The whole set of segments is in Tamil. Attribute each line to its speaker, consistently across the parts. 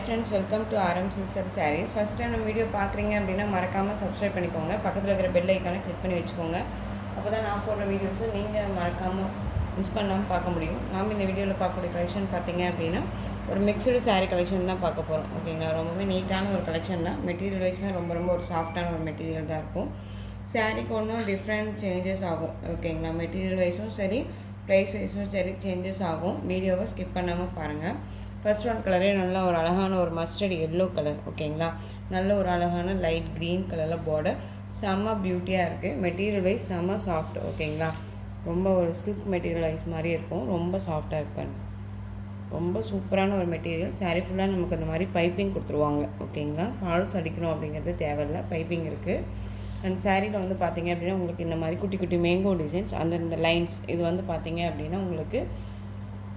Speaker 1: friends, welcome to RM Silks and Sarees. First time நம்ம வீடியோ பார்க்குறீங்க அப்படின்னா மறக்காமல் சப்ஸ்கிரைப் பண்ணிக்கோங்க. பக்கத்தில் இருக்கிற பெல் ஐக்கானை கிளிக் பண்ணி வச்சுக்கோங்க. அப்போ தான் நான் போடுற வீடியோஸும் நீங்கள் மறக்காமல் மிஸ் பண்ணாமல் பார்க்க முடியும். நாம் இந்த வீடியோவில் பார்க்கக்கூடிய கலெக்ஷன் பார்த்தீங்க அப்படின்னா ஒரு மிக்சடு சாரீ கலெக்ஷன் தான் பார்க்க போகிறோம். ஓகேங்களா, ரொம்பவே நீட்டான ஒரு கலெக்ஷன் தான். மெட்டீரியல் வைஸ்மே ரொம்ப ஒரு சாஃப்டான ஒரு மெட்டீரியல் தான் இருக்கும். சாரீக்கு ஒன்றும் டிஃப்ரெண்ட் சேஞ்சஸ் ஆகும். ஓகேங்களா, மெட்டீரியல் வைஸும் சரி ப்ரைஸ் வைஸும் சரி சேஞ்சஸ் ஆகும். வீடியோவை ஸ்கிப் பண்ணாமல் பாருங்கள். ஃபர்ஸ்ட் ஒன் கலரே நல்ல ஒரு அழகான ஒரு மஸ்டர்ட் எல்லோ கலர். ஓகேங்களா, நல்ல ஒரு அழகான லைட் க்ரீன் கலரில் பார்டர், செம்ம பியூட்டியாக இருக்குது. மெட்டீரியல் வைஸ் செம்ம சாஃப்ட். ஓகேங்களா, ரொம்ப ஒரு சில்க் மெட்டீரியல் வைஸ் மாதிரி இருக்கும். ரொம்ப சாஃப்டாக இருப்பாங்க. ரொம்ப சூப்பரான ஒரு மெட்டீரியல். சாரீ ஃபுல்லாக நமக்கு அந்த மாதிரி பைப்பிங் கொடுத்துருவாங்க. ஓகேங்களா, ஃபால்ஸ் அடிக்கணும் அப்படிங்கிறது தேவையில்லை, பைப்பிங் இருக்குது. அண்ட் சாரியில் வந்து பார்த்திங்க அப்படின்னா உங்களுக்கு இந்த மாதிரி குட்டி குட்டி மேங்கோ டிசைன்ஸ், அந்த லைன்ஸ் இது வந்து பார்த்திங்க அப்படின்னா உங்களுக்கு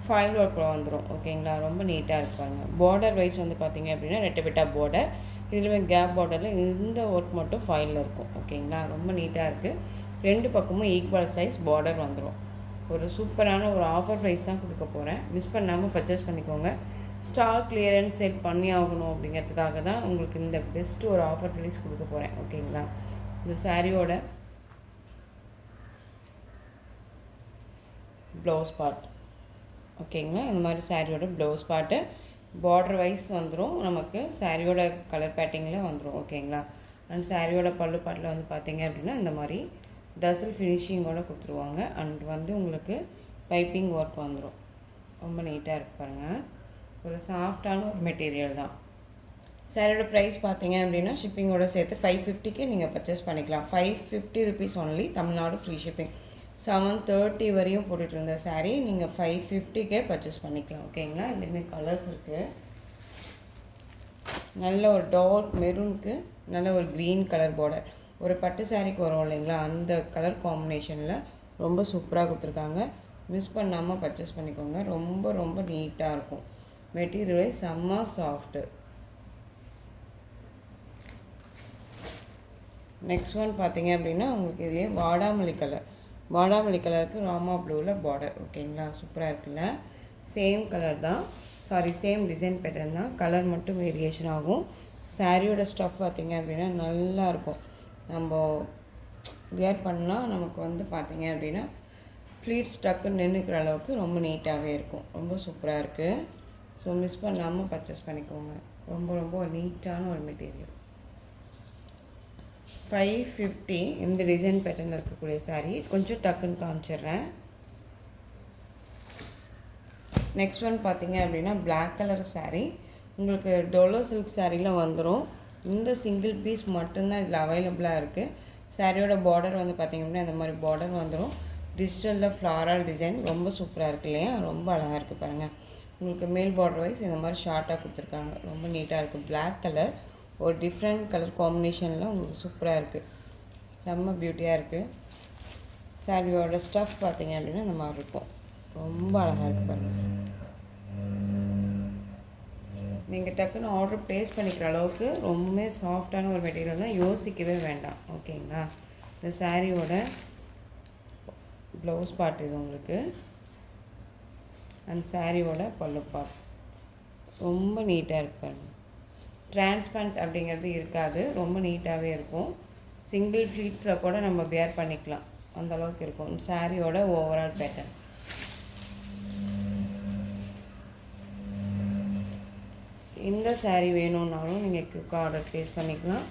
Speaker 1: ஃபாயில் ஒர்க்கில் வந்துடும். ஓகேங்களா, ரொம்ப நீட்டாக இருப்பாங்க. பார்டர் வைஸ் வந்து பார்த்திங்க அப்படின்னா ரெட்டை பார்டர், இதுலேயுமே கேப் பார்டரில் இந்த ஒர்க் மட்டும் ஃபாயிலில் இருக்கும். ஓகேங்களா, ரொம்ப நீட்டாக இருக்குது. ரெண்டு பக்கமும் ஈக்குவல் சைஸ் பார்டர் வந்துடும். ஒரு சூப்பரான ஒரு ஆஃபர் ப்ரைஸ் தான் கொடுக்க போகிறேன். மிஸ் பண்ணாமல் பர்ச்சேஸ் பண்ணிக்கோங்க. ஸ்டாக் கிளியரன்ஸ் செட் பண்ணி ஆகணும் அப்படிங்கிறதுக்காக தான் உங்களுக்கு இந்த பெஸ்ட்டு ஒரு ஆஃபர் ப்ரைஸ் கொடுக்க போகிறேன். ஓகேங்களா, இந்த சாரியோட ப்ளவுஸ் பார்ட். ஓகேங்களா, இந்த மாதிரி சாரியோட ப்ளவுஸ் பார்ட்டு பார்டர் வைஸ் வந்துடும். நமக்கு சாரியோட கலர் பேட்டிங்கில் வந்துடும். ஓகேங்களா, அண்ட் சாரியோட பல்லு பாட்டில் வந்து பார்த்திங்க அப்படின்னா இந்த மாதிரி டசல் ஃபினிஷிங்கோடு கொடுத்துருவாங்க. அண்ட் வந்து உங்களுக்கு பைப்பிங் ஒர்க் வந்துடும். ரொம்ப நீட்டாக இருக்கு பாருங்கள். ஒரு சாஃப்டான ஒரு மெட்டீரியல் தான். சாரியோட ப்ரைஸ் பார்த்தீங்க அப்படின்னா ஷிப்பிங்கோட சேர்த்து 550க்கு நீங்கள் பர்ச்சேஸ் பண்ணிக்கலாம். 550 rupees only, Tamil Nadu free shipping. 730 வரையும் போட்டுட்டு இருந்த சாரீ நீங்கள் 550க்கே பர்ச்சேஸ் பண்ணிக்கலாம். ஓகேங்களா, இதுலேயுமே கலர்ஸ் இருக்குது. நல்ல ஒரு டார்க் மெரூனுக்கு நல்ல ஒரு க்ரீன் கலர் பார்டர், ஒரு பட்டு சாரீக்கு வரும் இல்லைங்களா, அந்த கலர் காம்பினேஷனில் ரொம்ப சூப்பராக கொடுத்துருக்காங்க. மிஸ் பண்ணாமல் பர்ச்சேஸ் பண்ணிக்கோங்க. ரொம்ப நீட்டாக இருக்கும். மெட்டீரியல் செம்ம சாஃப்ட்டு. நெக்ஸ்ட் ஒன் பார்த்தீங்க அப்படின்னா உங்களுக்கு இதுலேயே வாடாமல்லி கலருக்கு ராமா ப்ளூவில் பார்டர். ஓகேங்களா, சூப்பராக இருக்குல்ல. சேம் கலர் தான், சேம் டிசைன் பேட்டர்ன் தான், கலர் மட்டும் வேரியேஷன் ஆகும். சாரியோட ஸ்டஃப் பார்த்திங்க அப்படின்னா நல்லாயிருக்கும். நம்ம வியர் பண்ணால் நமக்கு வந்து பார்த்திங்க அப்படின்னா ஃப்ளீட்ஸ் டக்குன்னு நின்றுக்கிற அளவுக்கு ரொம்ப நீட்டாகவே இருக்கும். ரொம்ப சூப்பராக இருக்குது. ஸோ மிஸ் பண்ணாமல் பர்ச்சேஸ் பண்ணிக்கோங்க. ரொம்ப நீட்டான ஒரு மெட்டீரியல். 550 இந்த டிசைன் பேட்டர்ன் இருக்கக்கூடிய சாரீ கொஞ்சம் டக்குன்னு காமிச்சிடுறேன். நெக்ஸ்ட் ஒன் பார்த்திங்க அப்படின்னா பிளாக் கலர் சாரீ, உங்களுக்கு டோலோ சில்க் சாரியில் வந்துடும். இந்த சிங்கிள் பீஸ் மட்டும்தான் இதில் அவைலபிளாக இருக்குது. சாரியோட பார்டர் வந்து பார்த்திங்க அப்படின்னா இந்த மாதிரி பார்டர் வந்துடும். டிஜிட்டலில் ஃப்ளாரல் டிசைன் ரொம்ப சூப்பராக இருக்குது இல்லையா, ரொம்ப அழகாக இருக்குது பாருங்கள். உங்களுக்கு மேல் பார்டர் வைஸ் இந்த மாதிரி ஷார்ட்டாக கொடுத்துருக்காங்க. ரொம்ப நீட்டாக இருக்குது. பிளாக் கலர் ஒரு டிஃப்ரெண்ட் கலர் காம்பினேஷனில் உங்களுக்கு சூப்பராக இருக்குது. செம்ம பியூட்டியாக இருக்குது. சாரியோட ஸ்டஃப் பார்த்திங்க அப்படின்னா இந்த மாதிரி இருக்கும். ரொம்ப அழகாக இருக்குது பாருங்கள். நீங்கள் டக்குன்னு ஆர்டர் ப்ளேஸ் பண்ணிக்கிற அளவுக்கு ரொம்பவே சாஃப்டான ஒரு மெட்டீரியல் தான், யோசிக்கவே வேண்டாம். ஓகேங்களா, இந்த சாரியோட ப்ளவுஸ் பார்ட் இது உங்களுக்கு, அண்ட் சாரியோட பல்லு பார்ட் ரொம்ப நீட்டாக இருப்பாங்க. டிரான்ஸ்பரண்ட் அப்படிங்கிறது இருக்காது, ரொம்ப நீட்டாகவே இருக்கும். சிங்கிள் ஃப்ளீட்ஸில் கூட நம்ம வியர் பண்ணிக்கலாம், அந்தளவுக்கு இருக்கும் சாரியோட ஓவரால் பேட்டர்ன். இந்த சாரீ வேணும்னாலும் நீங்கள் குயிக்காக ஆர்டர் ப்ளேஸ் பண்ணிக்கலாம்.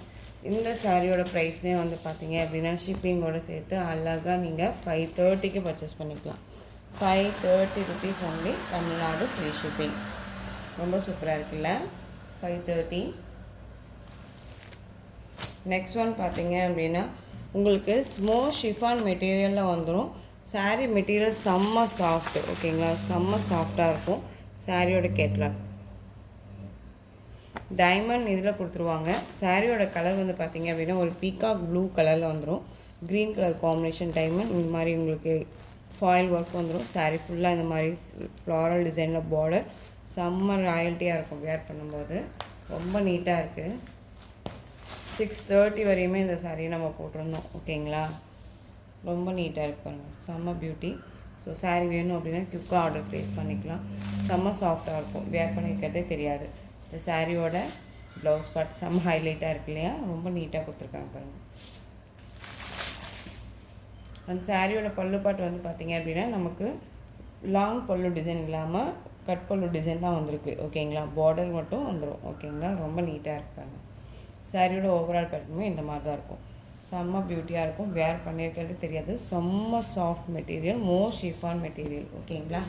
Speaker 1: இந்த சாரியோட ப்ரைஸ்மே வந்து பார்த்தீங்க அப்படின்னா ஷிப்பிங்கோடு சேர்த்து அழகாக நீங்கள் 530க்கு பர்ச்சேஸ் பண்ணிக்கலாம். 530 rupees only, Tamil Nadu free shipping. ரொம்ப சூப்பராக இருக்குல்ல, 530. நெக்ஸ்ட் ஒன் பார்த்தீங்க அப்படின்னா உங்களுக்கு ஸ்மோக் ஷிஃபான் மெட்டீரியலில் வந்துடும். சாரீ மெட்டீரியல் செம்ம சாஃப்ட்டு. ஓகேங்களா, செம்ம சாஃப்டாக இருக்கும். சாரியோட கேட்லாக் டைமண்ட் இதில் கொடுத்துருவாங்க. சாரியோட கலர் வந்து பார்த்திங்க அப்படின்னா ஒரு பீகாக் ப்ளூ கலரில் வந்துடும். க்ரீன் கலர் காம்பினேஷன் டைமண்ட், இந்த மாதிரி உங்களுக்கு ஃபாயில் ஒர்க் வந்துடும். சாரீ ஃபுல்லாக இந்த மாதிரி ஃப்ளாரல் டிசைனில் பார்டர், செம்ம ராயல்ட்டியாக இருக்கும் வேர் பண்ணும்போது. ரொம்ப நீட்டாக இருக்குது. 630 வரையுமே இந்த சாரியை நம்ம போட்டிருந்தோம். ஓகேங்களா, ரொம்ப நீட்டாக இருப்பாங்க. செம்ம பியூட்டி. ஸோ சாரீ வேணும் அப்படின்னா குயிக்காக ஆர்டர் ப்ளேஸ் பண்ணிக்கலாம். செம்ம சாஃப்டாக இருக்கும், வேர் பண்ணிக்கிறதே தெரியாது. இந்த சாரியோட ப்ளவுஸ் பார்ட் செம்ம ஹைலைட்டாக இருக்கு இல்லையா, ரொம்ப நீட்டாக கொடுத்துருக்காங்க பாருங்கள். அந்த சாரியோட பல்லு பாட்டு வந்து பார்த்திங்க அப்படின்னா நமக்கு லாங் பல்லு டிசைன் இல்லாமல் கட் பல்லு டிசைன் தான் வந்திருக்கு ஓகேங்களா. பார்டர் மட்டும் வந்துடும் ஓகேங்களா. ரொம்ப நீட்டாக இருக்காங்க. சாரியோட ஓவரால் பேட்டர்னுமே இந்த மாதிரி தான் இருக்கும். செம்ம பியூட்டியாக இருக்கும். வேர் பண்ணியிருக்கிறது தெரியாது. செம்ம soft material, most chiffon material ஓகேங்களா.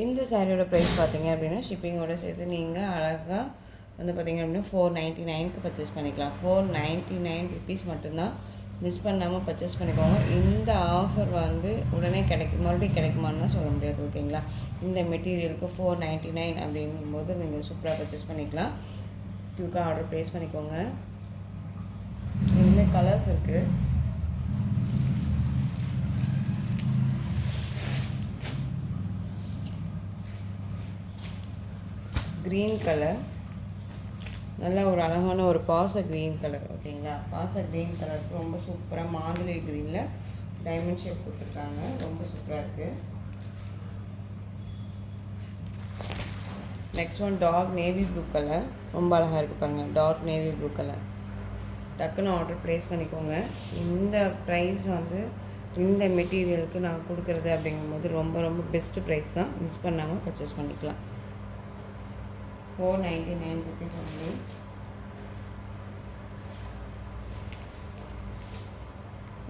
Speaker 1: இந்த சாரியோட ப்ரைஸ் பார்த்தீங்க அப்படின்னா ஷிப்பிங்கோடு சேர்த்து நீங்கள் அழகாக வந்து பார்த்திங்க அப்படின்னா 499க்கு பர்ச்சேஸ் பண்ணிக்கலாம். 499 ருபீஸ் மட்டும்தான். மிஸ் பண்ணாமல் பர்ச்சேஸ் பண்ணிக்கோங்க. இந்த ஆஃபர் வந்து உடனே மறுபடியும் கிடைக்குமான்னு தான் சொல்ல முடியாது ஓகேங்களா. இந்த மெட்டீரியலுக்கு 499 அப்படிங்கும்போது நீங்கள் சூப்பராக பர்ச்சேஸ் பண்ணிக்கலாம். குயிக்காக ஆர்டர் ப்ளேஸ் பண்ணிக்கோங்க. இனிமேல் கலர்ஸ் இருக்குது. க்ரீன் கலர், நல்லா ஒரு அழகான ஒரு பாச க்ரீன் கலர் ஓகேங்களா. பாச க்ரீன் கலருக்கு ரொம்ப சூப்பராக மாதுளை க்ரீனில் டைமண்ட் ஷேப் கொடுத்துருக்காங்க. ரொம்ப சூப்பராக இருக்குது. Next one dark navy blue colour, ரொம்ப அழகாக இருக்குது பாருங்கள். டார்க் நேவி ப்ளூ கலர் டக்குன்னு ஆர்டர் ப்ளேஸ் பண்ணிக்கோங்க. இந்த ப்ரைஸ் வந்து இந்த மெட்டீரியலுக்கு நான் கொடுக்குறது அப்படிங்கும்போது ரொம்ப ரொம்ப பெஸ்ட்டு ப்ரைஸ் தான். மிஸ் பண்ணாமல் பர்ச்சேஸ் பண்ணிக்கலாம். 499 rupees only.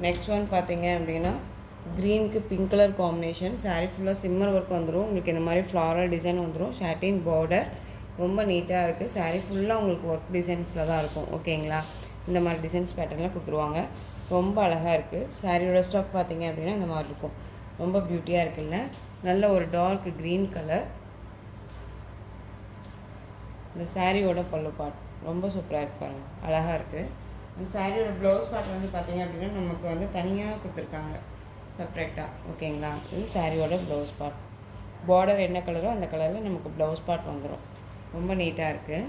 Speaker 1: நெக்ஸ்ட் ஒன் பார்த்தீங்க அப்படின்னா க்ரீனுக்கு பிங்க் கலர் காம்பினேஷன். சாரீ ஃபுல்லாக சிம்மர் ஒர்க் வந்துடும். உங்களுக்கு இந்த மாதிரி ஃப்ளாரல் டிசைன் வந்துடும். ஷாட்டின் பார்டர் ரொம்ப நீட்டாக இருக்குது. சாரீ ஃபுல்லாக உங்களுக்கு ஒர்க் டிசைன்ஸில் தான் இருக்கும் ஓகேங்களா. இந்த மாதிரி டிசைன்ஸ் பேட்டர்னில் கொடுத்துருவாங்க. ரொம்ப அழகாக இருக்குது. சாரியோட ஸ்டாக் பார்த்தீங்க அப்படின்னா இந்த மாதிரி இருக்கும். ரொம்ப பியூட்டியாக இருக்குல்ல. நல்ல ஒரு டார்க் க்ரீன் கலர். இந்த சாரியோட பல்லு பார்ட் ரொம்ப சூப்பராக இருக்கு பாருங்க, அழகாக இருக்குது. இந்த சாரியோட ப்ளவுஸ் பார்ட் வந்து பார்த்திங்க அப்படின்னா நமக்கு வந்து தனியாக கொடுத்துருக்காங்க செப்ரேட்டாக ஓகேங்களா. இது சாரியோட ப்ளவுஸ் பார்ட். பார்டர் என்ன கலரோ அந்த கலரில் நமக்கு ப்ளவுஸ் பார்ட் வந்துடும். ரொம்ப நீட்டாக இருக்குது.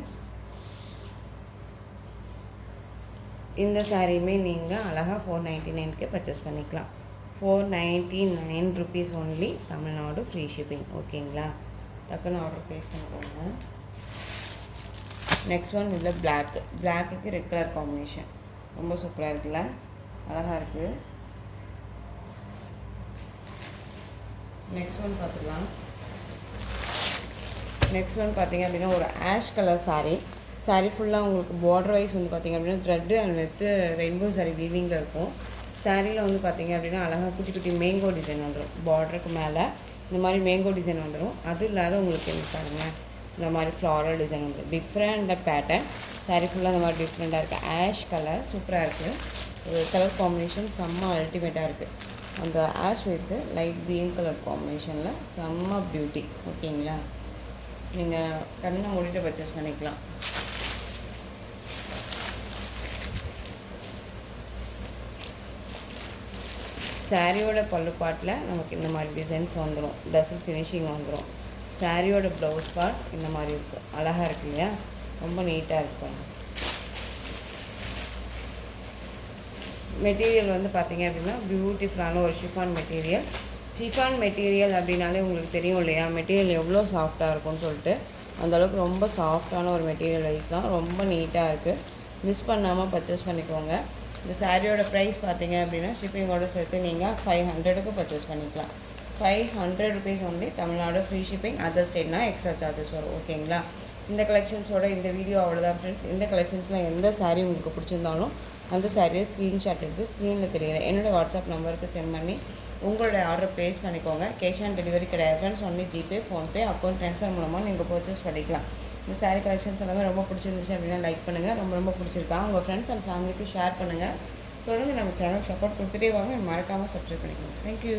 Speaker 1: இந்த சாரியுமே நீங்கள் அழகாக 499க்கு பர்ச்சேஸ் பண்ணிக்கலாம். 499 rupees only. Tamil Nadu free shipping ஓகேங்களா. டக்குன்னு ஆர்டர் ப்ளேஸ் பண்ணிக்கோங்க. நெக்ஸ்ட் ஒன் இதில் பிளாக்குக்கு ரெட் கலர் காம்பினேஷன் ரொம்ப சூப்பராக இருக்குல்ல, அழகாக இருக்குது. நெக்ஸ்ட் ஒன் பார்த்துக்கலாம். நெக்ஸ்ட் ஒன் பார்த்திங்க அப்படின்னா ஒரு ஆஷ் கலர் சாரீ ஃபுல்லாக உங்களுக்கு பார்டர் வைஸ் வந்து பார்த்திங்க அப்படின்னா த்ரெட்டு அண்ட் வித்து ரெயின்போ சாரீ வீவிங்கில் இருக்கும். சாரியில் வந்து பார்த்திங்க அப்படின்னா அழகாக குட்டி குட்டி மேங்கோ டிசைன் வந்துடும். பார்டருக்கு மேலே இந்த மாதிரி மேங்கோ டிசைன் வந்துடும். அது இல்லாத உங்களுக்கு என்ன பாருங்கள், இந்த மாதிரி ஃப்ளாரல் டிசைன் வந்து டிஃப்ரெண்ட் பேட்டர்ன். சாரீ ஃபுல்லாக இந்த மாதிரி டிஃப்ரெண்ட்டாக இருக்குது. ஆஷ் கலர் சூப்பராக இருக்குது. ஒரு கலர் காம்பினேஷன் செம்ம அல்டிமேட்டாக இருக்குது. அந்த ash with light green colour காம்பினேஷனில் செம்ம பியூட்டி ஓகேங்களா. நீங்கள் கண்ணை மூடிட்டு பர்ச்சேஸ் பண்ணிக்கலாம். சாரியோட பல்லு பாட்டில் நமக்கு இந்த மாதிரி டிசைன்ஸ் வந்துடும். டசல் ஃபினிஷிங் வந்துடும். சாரியோட ப்ளவுஸ் பார்ட் இந்த மாதிரி இருக்கும். அழகாக இருக்கு இல்லையா, ரொம்ப நீட்டாக இருக்கும். மெட்டீரியல் வந்து பார்த்திங்க அப்படின்னா பியூட்டிஃபுல்லான ஒரு ஷிஃபான் மெட்டீரியல். ஷிஃபான் மெட்டீரியல் அப்படின்னாலே உங்களுக்கு தெரியும் இல்லையா, மெட்டீரியல் எவ்வளோ சாஃப்டாக இருக்கும்னு சொல்லிட்டு. அந்தளவுக்கு ரொம்ப சாஃப்டான ஒரு மெட்டீரியல் வைஸ் தான். ரொம்ப நீட்டாக இருக்குது. மிஸ் பண்ணாமல் பர்ச்சேஸ் பண்ணிக்கோங்க. இந்த சாரியோட ப்ரைஸ் பார்த்தீங்க அப்படின்னா ஷிப்பிங்கோடு சேர்த்து நீங்கள் 500க்கு பர்ச்சேஸ் பண்ணிக்கலாம். 500 rupees only. Tamil Nadu free shipping. Other ஸ்டேட்னா எக்ஸ்ட்ரா சார்ஜஸ் வரும் ஓகேங்களா. இந்த கலெக்ஷன்ஸோட இந்த வீடியோ அவ்வளோதான் ஃப்ரெண்ட்ஸ். இந்த கலெக்ஷன்ஸில் எந்த சாரீ உங்களுக்கு பிடிச்சிருந்தாலும் அந்த சாரியை ஸ்க்ரீன்ஷாட் எடுத்து ஸ்க்ரீனில் தெரியுற என்னோடய வாட்ஸ்அப் நம்பருக்கு சென்ட் பண்ணி உங்களுடைய ஆர்டர் ப்ளேஸ் பண்ணிக்கோங்க. கேஷ் ஆன் டெலிவரி கிடையாது friends. Only GPay, PhonePe, account transfer மூலமாக நீங்கள் பர்ச்சேஸ் பண்ணிக்கலாம். இந்த சாரீ கலெக்ஷன்ஸ் எல்லாமே ரொம்ப பிடிச்சிருந்துச்சு அப்படின்னா லைக் பண்ணுங்கள். ரொம்ப ரொம்ப பிடிச்சிருக்கா உங்கள் ஃப்ரெண்ட்ஸ் அண்ட் ஃபேமிலிக்கு ஷேர் பண்ணுங்கள். தொடர்ந்து நம்ம சேனல் சப்போர்ட் கொடுத்துட்டே வாங்க. மறக்காமல் சப்ஸ்கிரைப் பண்ணிக்கோங்க. தேங்க்யூ.